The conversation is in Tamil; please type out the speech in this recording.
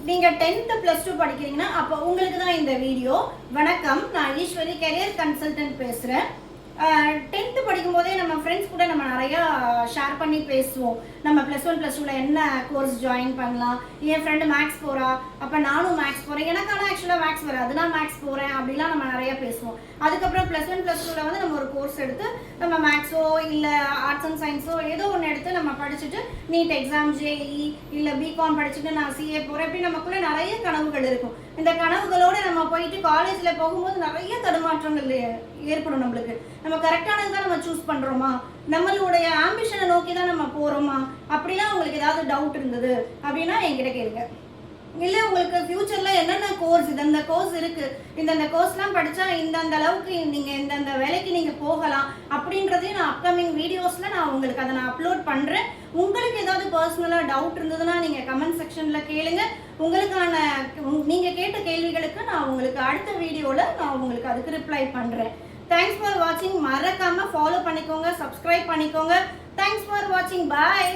நீங்க 10th + 2 படிக்கிறீங்கன்னா அப்ப உங்களுக்கு தான் இந்த வீடியோ. வணக்கம், நான் ஈஸ்வரி கரியர் கன்சல்டன்ட் பேசுறேன். 10th படிக்கும் போதே நம்ம ஃப்ரெண்ட்ஸ் கூட நம்ம நிறைய ஷேர் பண்ணி பேசுவோம். நம்ம +1 +2ல என்ன கோர்ஸ் ஜாயின் பண்ணலாம், என் ஃப்ரெண்டு மேக்ஸ் போறா, அப்ப நானும் மேக்ஸ் போறேன், எனக்கு ஆனால் ஆக்சுவலாக மேக்ஸ் வராது, நான் மேக்ஸ் போறேன் அப்படிலாம் நம்ம நிறைய பேசுவோம். அதுக்கப்புறம் +1 +2ல வந்து நம்ம ஒரு கோர்ஸ் எடுத்து நம்ம மேக்ஸோ இல்லை ஆர்ட்ஸ் அண்ட் சயின்ஸோ ஏதோ ஒன்று எடுத்து நம்ம படிச்சுட்டு நீட் எக்ஸாம், ஜேஇ இல்லை பிகாம் படிச்சுட்டு நான் சிஏ போறேன், இப்படி நமக்குள்ள நிறைய கனவுகள் இருக்கும். இந்த கனவுகளோடு நம்ம போயிட்டு காலேஜில் போகும்போது நிறைய தடுமாற்றங்கள் ஏற்படும். நம்மளுக்கு நம்ம கரெக்டானது தான் நம்ம சூஸ் பண்ணுறோமா, நம்மளுடைய ஆம்பிஷனை நோக்கி தான் நம்ம போகிறோமா, அப்படிலாம் உங்களுக்கு ஏதாவது டவுட் இருந்தது அப்படின்னா என்கிட்ட கேளுங்க. இல்லை உங்களுக்கு ஃப்யூச்சரில் என்னென்ன கோர்ஸ், இந்த கோர்ஸ் இருக்குது, இந்த கோர்ஸ்லாம் படித்தா இந்த அளவுக்கு நீங்கள் இந்த வேலைக்கு நீங்கள் போகலாம் அப்படின்றதையும் நான் அப்கமிங் வீடியோஸில் நான் உங்களுக்கு அதை நான் அப்லோட் பண்ணுறேன். உங்களுக்கு ஏதாவது பர்சனலாக டவுட் இருந்ததுன்னா நீங்கள் கமெண்ட் செக்ஷனில் கேளுங்க. உங்களுக்கான நீங்கள் கேட்ட கேள்விகளுக்கு நான் உங்களுக்கு அடுத்த வீடியோவில் நான் உங்களுக்கு அதுக்கு ரிப்ளை பண்ணுறேன். தேங்க்ஸ் ஃபார் வாட்சிங். மறக்காமல் ஃபாலோ பண்ணிக்கோங்க, சப்ஸ்கிரைப் பண்ணிக்கோங்க. தேங்க்ஸ் ஃபார் வாட்சிங். பாய்.